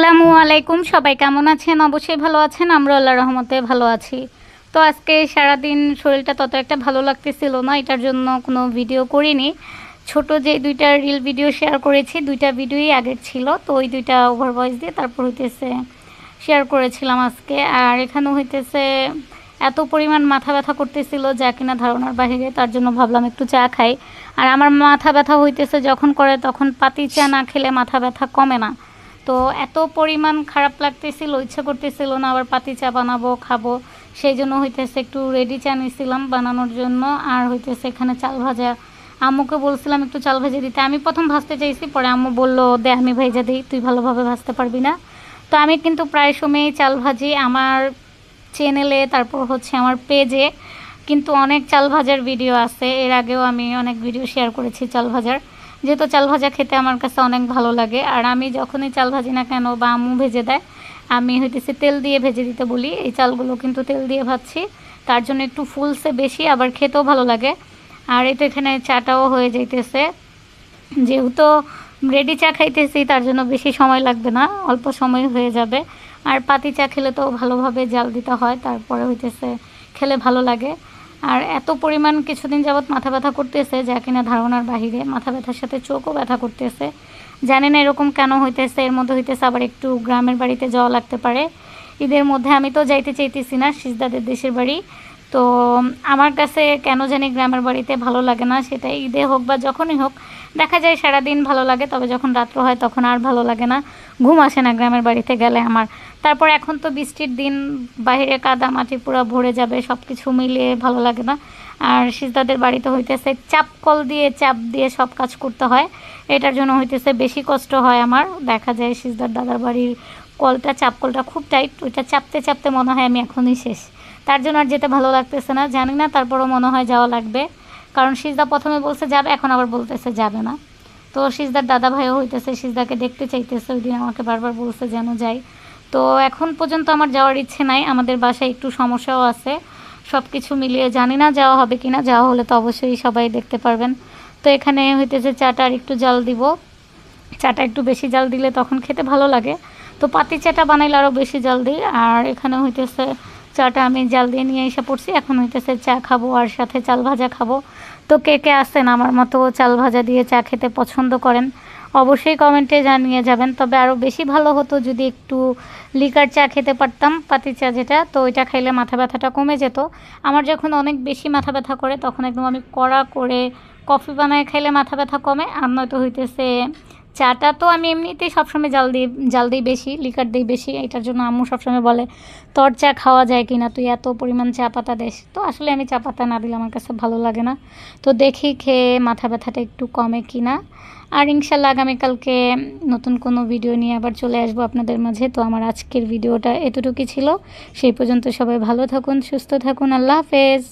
আসসালামু আলাইকুম। সবাই কেমন আছেন? অবশ্যই ভালো আছেন। আমরা আল্লাহর রহমতে ভালো আছি। তো আজকে সারাদিন শরীরটা তত একটা ভালো লাগতেছিল না, এটার জন্য কোনো ভিডিও করিনি। ছোট যে দুইটা রিল ভিডিও শেয়ার করেছি, দুইটা ভিডিওই আগের ছিল, তো ওই দুইটা ওভার ভয়েস দিয়ে তারপর হইতেছে শেয়ার করেছিলাম আজকে। আর এখানে হইতেছে এত পরিমাণ মাথা ব্যথা করতেছিল যা কিনা ধারণার বাহিরে, তার জন্য ভাবলাম একটু চা খাই। আর আমার মাথা ব্যথা হইতেছে যখন করে তখন পাতি চা না খেলে মাথা ব্যথা কমে না। তো এত পরিমাণ খারাপ লাগতেছিল, ইচ্ছা করতেছিল না আবার পাতি চা বানাবো খাবো, সেই জন্য হইতেছে একটু রেডি চা নিয়েছিলাম বানানোর জন্য। আর হইতেছে এখানে চাল ভাজা, আম্মুকে বলছিলাম একটু চাল ভেজে দিতে। আমি প্রথম ভাজতে চাইছি, পরে আম্মু বললো দে আমি ভেজে দিই, তুই ভালোভাবে ভাজতে পারবি না। তো আমি কিন্তু প্রায় সময়ই চাল ভাজি আমার চ্যানেলে, তারপর হচ্ছে আমার পেজে কিন্তু অনেক চাল ভাজার ভিডিও আছে। এর আগেও আমি অনেক ভিডিও শেয়ার করেছি চাল ভাজার, যেহেতু চাল ভাজা খেতে আমার কাছে অনেক ভালো লাগে। আর আমি যখনই চাল ভাজি না কেন বা আম্মু ভেজে দেয়, আমি হইতেছে তেল দিয়ে ভেজে দিতে বলি। এই চালগুলো কিন্তু তেল দিয়ে ভাজছি, তার জন্য একটু ফুলসে বেশি, আবার খেতেও ভালো লাগে। আর এই তো এখানে চাটাও হয়ে যাইতেছে, যেহেতু রেডি চা খাইতেছি তার জন্য বেশি সময় লাগবে না, অল্প সময় হয়ে যাবে। আর পাতি চা খেলে তো ভালোভাবে জাল দিতে হয়, তারপরে হইতেছে খেলে ভালো লাগে। আর এত পরিমাণ কিছুদিন যাবৎ মাথা ব্যথা করতেছে যা কিনা ধারণার বাহিরে, মাথা ব্যথার সাথে চোখও ব্যথা করতেছে। জানি না এরকম কেন হইতেছে। এর মধ্যে হইতেছে আবার একটু গ্রামের বাড়িতে যাওয়া লাগতে পারে ঈদের মধ্যে। আমি তো যাইতে চাইতেছি না সিজদাদের দেশের বাড়ি। তো আমার কাছে কেন জানি গ্রামের বাড়িতে ভালো লাগে না, সেটা ঈদে হোক বা যখনই হোক। দেখা যায় সারাদিন ভালো লাগে, তবে যখন রাত্র হয় তখন আর ভালো লাগে না, ঘুম আসে না গ্রামের বাড়িতে গেলে আমার। তারপর এখন তো বৃষ্টির দিন, বাইরে কাদা মাটি পুরো ভরে যাবে, সব কিছু মিলিয়ে ভালো লাগে না। আর সিজদাদের বাড়িতে হইতেছে চাপকল দিয়ে চাপ দিয়ে সব কাজ করতে হয়, এটার জন্য হইতেছে বেশি কষ্ট হয় আমার। দেখা যায় সিজদার দাদার বাড়ির কলটা, চাপকলটা খুব টাইট, ওইটা চাপতে চাপতে মনে হয় আমি এখনই শেষ। তার জন্য আর যেতে ভালো লাগতেছে না, জানি না, তারপরও মনে হয় যাওয়া লাগবে। কারণ সিজদা প্রথমে বলছে যাবে, এখন আবার বলতেছে যাবে না। তো সিজদার দাদা ভাইও হইতেছে সিজদাকে দেখতে চাইতেছে, ওই দিন আমাকে বারবার বলছে যেন যাই। তো এখন পর্যন্ত আমার যাওয়ার ইচ্ছে নাই, আমাদের বাসায় একটু সমস্যাও আছে। সব কিছু মিলিয়ে জানি না যাওয়া হবে কি না, যাওয়া হলে তো অবশ্যই সবাই দেখতে পারবেন। তো এখানে হইতেছে চাটা আর একটু জাল দিব, চাটা একটু বেশি জাল দিলে তখন খেতে ভালো লাগে। তো পাতি চাটা বানাইলে আরও বেশি জাল দিই। আর এখানে হইতেছে চাটা আমি জাল দিয়ে নিয়ে এসে পড়ছি, এখন হইতেছে চা খাবো আর সাথে চাল ভাজা খাবো। তো কে কে আসেন আমার মতো চাল ভাজা দিয়ে চা খেতে পছন্দ করেন, অবশ্যই কমেন্টে জানিয়ে যাবেন। তবে আরও বেশি ভালো হতো যদি একটু লিকার চা খেতে পারতাম, পাতি চা যেটা, তো ওইটা খাইলে মাথা ব্যথাটা কমে যেত। আমার যখন অনেক বেশি মাথা ব্যথা করে তখন একদম আমি কড়া করে কফি বানায় খাইলে মাথা ব্যথা কমে। আর নয়তো হইতেছে চাটা তো আমি এমনিতেই সবসময় জাল দিই বেশি, লিকার দিই বেশি। এটার জন্য আম্মু সবসময় বলে তোর চা খাওয়া যায় কি না, তুই এত পরিমাণ চা পাতা দেস। তো আসলে আমি চা পাতা না দিলে আমার কাছে ভালো লাগে না। তো দেখি খেয়ে মাথা ব্যথাটা একটু কমে কি না। আর ইনশাল্লাহ আগামীকালকে নতুন কোনো ভিডিও নিয়ে আবার চলে আসবো আপনাদের মাঝে। তো আমার আজকের ভিডিওটা এতটুকুই ছিল। সেই পর্যন্ত সবাই ভালো থাকুন, সুস্থ থাকুন। আল্লাহ হাফেজ।